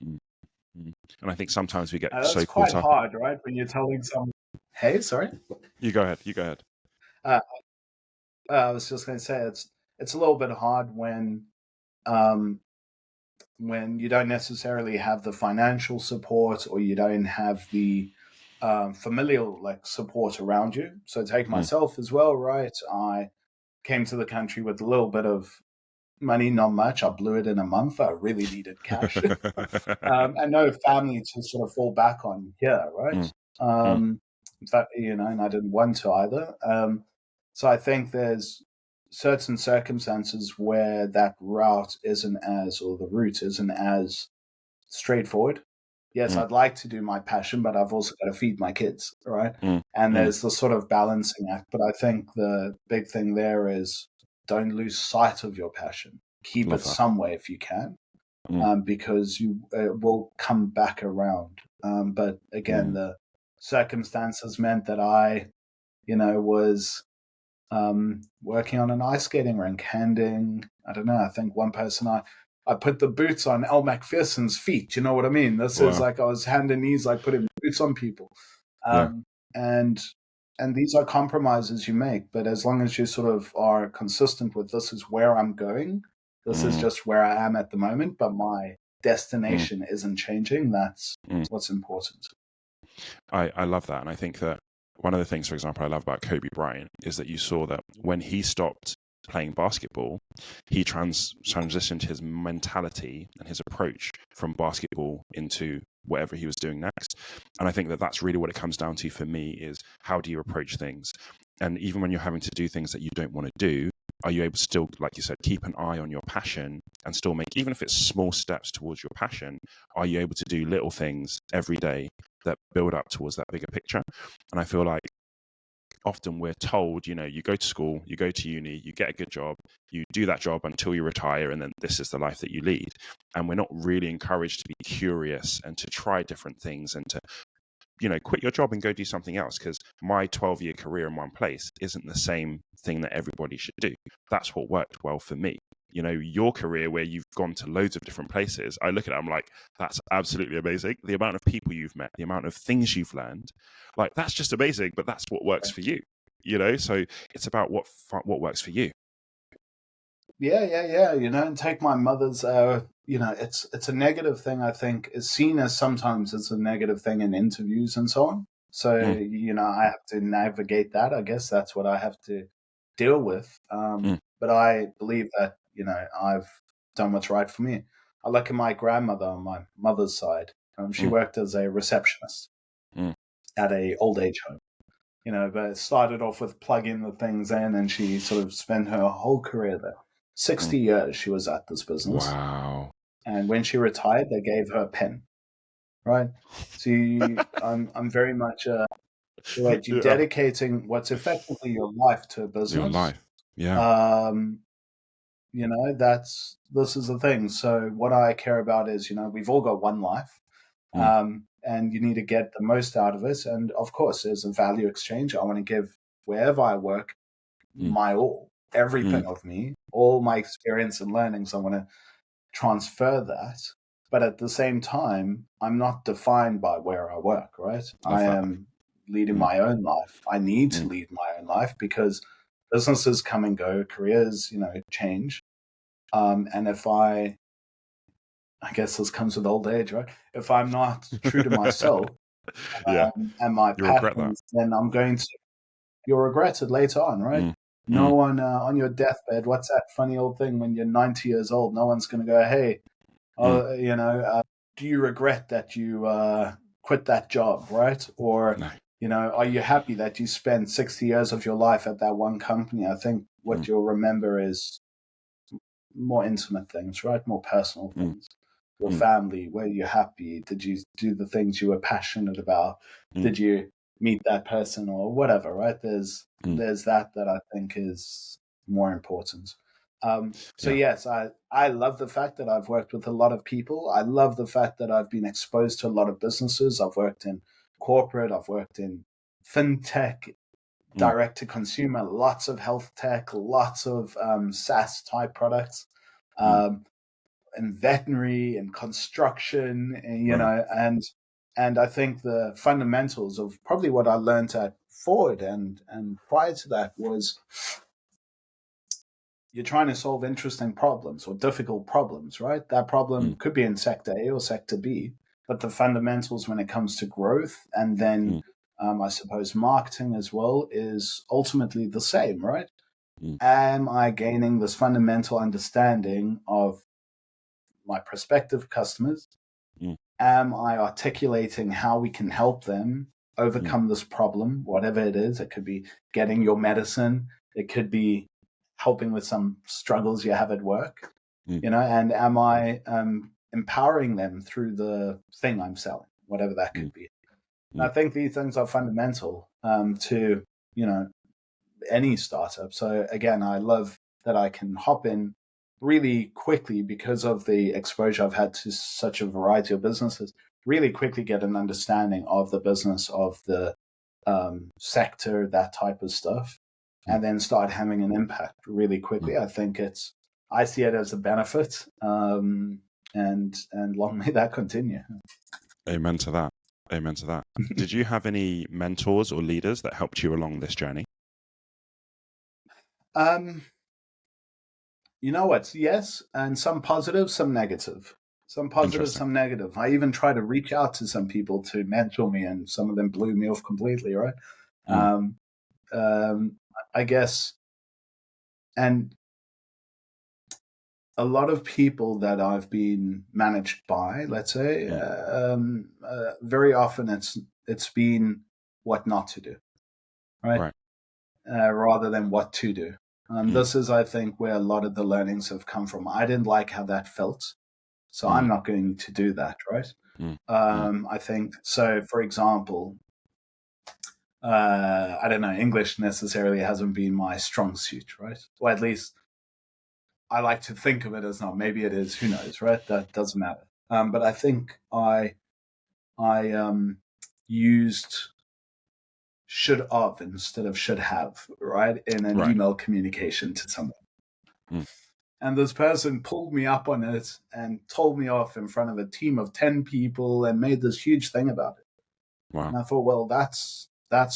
And I think sometimes we get that's so quite caught up. hard, right? When you're telling someone, "Hey, sorry." You go ahead. I was just going to say it's a little bit hard when you don't necessarily have the financial support or you don't have the familial support around you. So take myself as well, right? I came to the country with a little bit of money, not much. I blew it in a month. I really needed cash, and no family to sort of fall back on here, right? In fact, and I didn't want to either. So I think there's certain circumstances where that route the route isn't as straightforward. Yes, I'd like to do my passion, but I've also got to feed my kids, right? And there's the sort of balancing act. But I think the big thing there is don't lose sight of your passion. Keep it somewhere if you can, because it will come back around. But again, the circumstances meant that I, was working on an ice skating rink, handing, I don't know, I think one person I put the boots on Elle Macpherson's feet. You know what I mean? This is Wow. like I was hand and knees, like putting boots on people. Yeah. And these are compromises you make, but as long as you sort of are consistent with this is where I'm going, this is just where I am at the moment, but my destination isn't changing. That's what's important. I love that. And I think that one of the things, for example, I love about Kobe Bryant is that you saw that when he stopped playing basketball, he transitioned his mentality and his approach from basketball into whatever he was doing next. And I think that that's really what it comes down to for me is how do you approach things? And even when you're having to do things that you don't want to do, are you able to still, like you said, keep an eye on your passion and still make, even if it's small steps towards your passion, are you able to do little things every day that build up towards that bigger picture? And I feel like often we're told, you know, you go to school, you go to uni, you get a good job, you do that job until you retire, and then this is the life that you lead. And we're not really encouraged to be curious and to try different things and to, you know, quit your job and go do something else, because my 12-year career in one place isn't the same thing that everybody should do. That's what worked well for me. You know, your career where you've gone to loads of different places, I look at it, I'm like, that's absolutely amazing. The amount of people you've met, the amount of things you've learned, like that's just amazing, but that's what works for you, you know? So it's about what works for you. Yeah. You know, and take my mother's, you know, it's a negative thing, I think, is seen as sometimes as a negative thing in interviews and so on. So, you know, I have to navigate that. I guess that's what I have to deal with. But I believe that, you know, I've done what's right for me. I look at my grandmother on my mother's side. She worked as a receptionist at a old age home. You know, but it started off with plugging the things in, and she sort of spent her whole career there. 60 years she was at this business. Wow. And when she retired, they gave her a pen, right? So I'm very much, right, you're dedicating what's effectively your life to a business. Your life, yeah. You know, this is the thing. So what I care about is, you know, we've all got one life. And you need to get the most out of it. And of course, there's a value exchange. I want to give wherever I work my all, everything of me, all my experience and learnings. I want to transfer that. But at the same time, I'm not defined by where I work, right? I am leading my own life. I need to lead my own life because businesses come and go, careers, you know, change. And if I guess this comes with old age, right? If I'm not true to myself and my passions, then you'll regret it later on, right? No one on your deathbed, what's that funny old thing when you're 90 years old? No one's going to go, hey, you know, do you regret that you quit that job, right? Or, you know, are you happy that you spent 60 years of your life at that one company? I think what you'll remember is more intimate things, right? More personal things. Your family, were you happy? Did you do the things you were passionate about? Did you meet that person or whatever, right? There's that I think is more important. So yes, I love the fact that I've worked with a lot of people. I love the fact that I've been exposed to a lot of businesses. I've worked in corporate, I've worked in fintech, direct to consumer, lots of health tech, lots of SaaS type products. And veterinary and construction, and, you know, and I think the fundamentals of probably what I learned at Ford and prior to that was you're trying to solve interesting problems or difficult problems, right? That problem could be in sector A or sector B, but the fundamentals when it comes to growth and then I suppose marketing as well is ultimately the same, right? Am I gaining this fundamental understanding of my prospective customers? Am I articulating how we can help them overcome this problem, whatever it is? It could be getting your medicine. It could be helping with some struggles you have at work, you know, and am I empowering them through the thing I'm selling, whatever that could be? I think these things are fundamental to, you know, any startup. So again, I love that I can hop in really quickly because of the exposure I've had to such a variety of businesses, really quickly get an understanding of the business, of the sector, that type of stuff. and then start having an impact really quickly. I see it as a benefit, and long may that continue. Amen to that. Amen to that. Did you have any mentors or leaders that helped you along this journey? You know what? Yes, and some positive, some negative. Some positive, Interesting. some negative. I even tried to reach out to some people to mentor me, and some of them blew me off completely, right? I guess, and a lot of people that I've been managed by, let's say, very often it's been what not to do, right? Rather than what to do. This is, I think, where a lot of the learnings have come from. I didn't like how that felt, so I'm not going to do that, right? I think, so for example, I don't know, English necessarily hasn't been my strong suit, right? Or at least I like to think of it as not. Maybe it is, who knows, right? That doesn't matter. But I think I used should have instead of should have, right? In an email communication to someone. And this person pulled me up on it and told me off in front of a team of 10 people and made this huge thing about it. Wow. And I thought, well, that's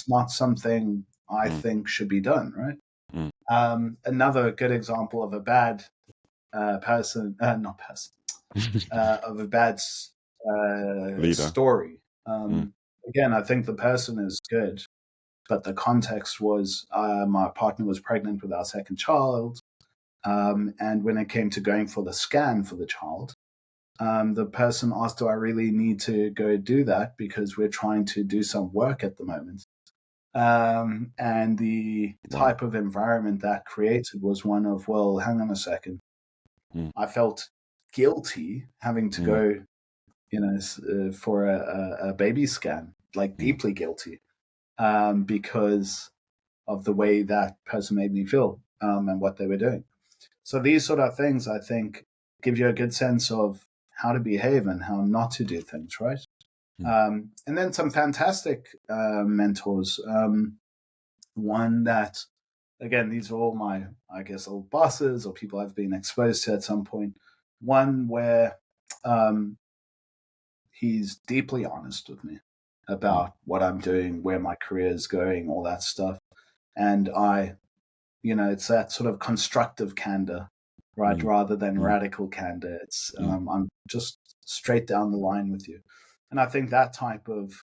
not something I think should be done, right? Another good example of a bad of a bad story. Again, I think the person is good, but the context was my partner was pregnant with our second child. And when it came to going for the scan for the child, the person asked, do I really need to go do that? Because we're trying to do some work at the moment. And the type of environment that created was one of, well, hang on a second. I felt guilty having to go, for a baby scan, like deeply guilty, because of the way that person made me feel and what they were doing. So these sort of things, I think, give you a good sense of how to behave and how not to do things, right? And then some fantastic mentors. One that, again, these are all my, I guess, old bosses or people I've been exposed to at some point. One where he's deeply honest with me about what I'm doing, where my career is going, all that stuff. And it's that sort of constructive candor, right? Rather than radical candor. It's I'm just straight down the line with you. And I think that type of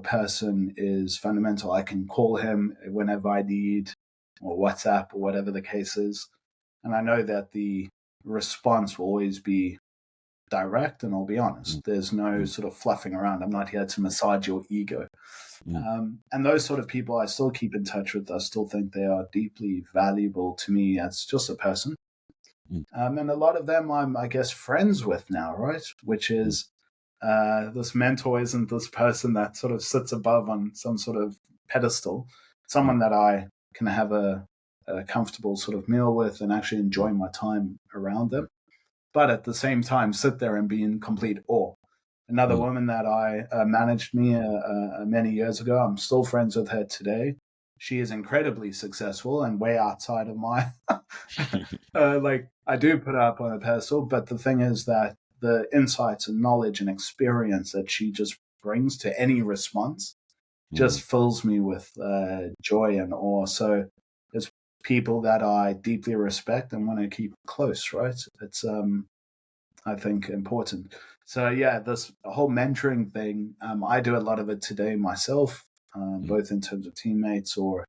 person is fundamental. I can call him whenever I need, or WhatsApp, or whatever the case is. And I know that the response will always be direct, and I'll be honest. There's no sort of fluffing around. I'm not here to massage your ego. And those sort of people I still keep in touch with. I still think they are deeply valuable to me as just a person. And a lot of them I'm, I guess, friends with now, right? Which is this mentor isn't this person that sort of sits above on some sort of pedestal. Someone that I can have a comfortable sort of meal with and actually enjoy my time around them. But at the same time, sit there and be in complete awe. Another woman that I managed me many years ago, I'm still friends with her today. She is incredibly successful and way outside of my, I do put her up on a pedestal, but the thing is that the insights and knowledge and experience that she just brings to any response just fills me with joy and awe. So there's people that I deeply respect and want to keep close, right? It's, I think, important. So yeah, this whole mentoring thing, I do a lot of it today myself, both in terms of teammates or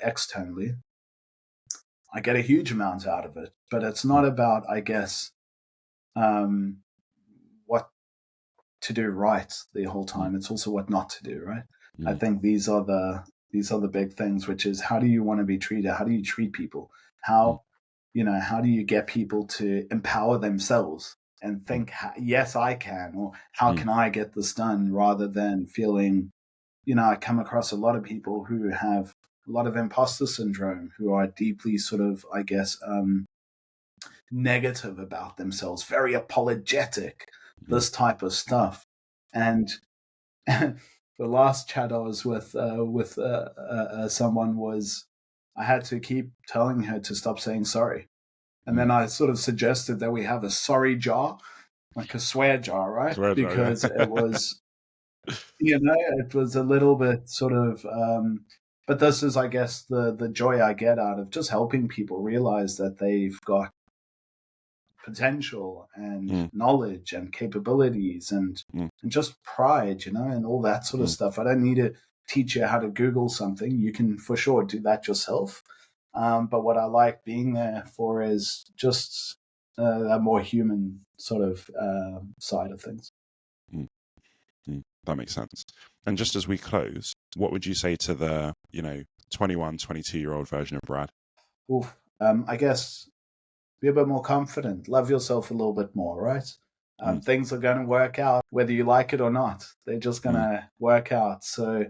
externally. I get a huge amount out of it, but it's not about, I guess, what to do right the whole time. It's also what not to do, right? I think these are the big things, which is, how do you want to be treated? How do you treat people? How do you get people to empower themselves and think, yes, I can, or how can I get this done, rather than feeling, I come across a lot of people who have a lot of imposter syndrome, who are deeply sort of, I guess, negative about themselves, very apologetic, this type of stuff. And the last chat I was with someone was, I had to keep telling her to stop saying sorry. And then I sort of suggested that we have a sorry jar, like a swear jar, right? Swear jar, because yeah. it was, it was a little bit sort of, but this is, I guess, the joy I get out of just helping people realize that they've got potential and knowledge and capabilities and just pride, and all that sort of stuff. I don't need to teach you how to Google something. You can for sure do that yourself. But what I like being there for is just a more human sort of side of things. That makes sense. And just as we close, what would you say to the 21, 22-year-old version of Brad? Oof. I guess be a bit more confident, love yourself a little bit more, right? Things are going to work out whether you like it or not. They're just going to work out. So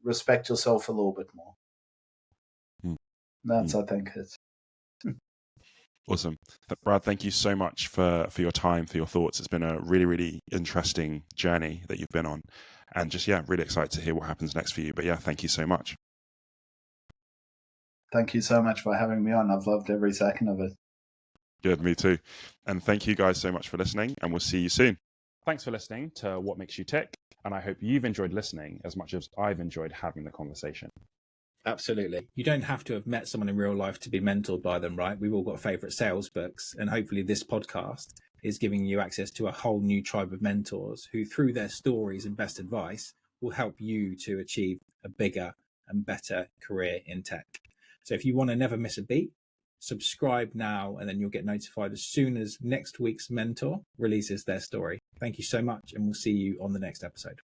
respect yourself a little bit more. That's I think it. Awesome. Brad, thank you so much for your time, for your thoughts. It's been a really, really interesting journey that you've been on. And just, really excited to hear what happens next for you. But thank you so much. Thank you so much for having me on. I've loved every second of it. Good, me too. And thank you guys so much for listening, and we'll see you soon. Thanks for listening to What Makes You Tick. And I hope you've enjoyed listening as much as I've enjoyed having the conversation. Absolutely. You don't have to have met someone in real life to be mentored by them, right? We've all got favorite sales books, and hopefully this podcast is giving you access to a whole new tribe of mentors who, through their stories and best advice, will help you to achieve a bigger and better career in tech. So if you want to never miss a beat, subscribe now, and then you'll get notified as soon as next week's mentor releases their story. Thank you so much, and we'll see you on the next episode.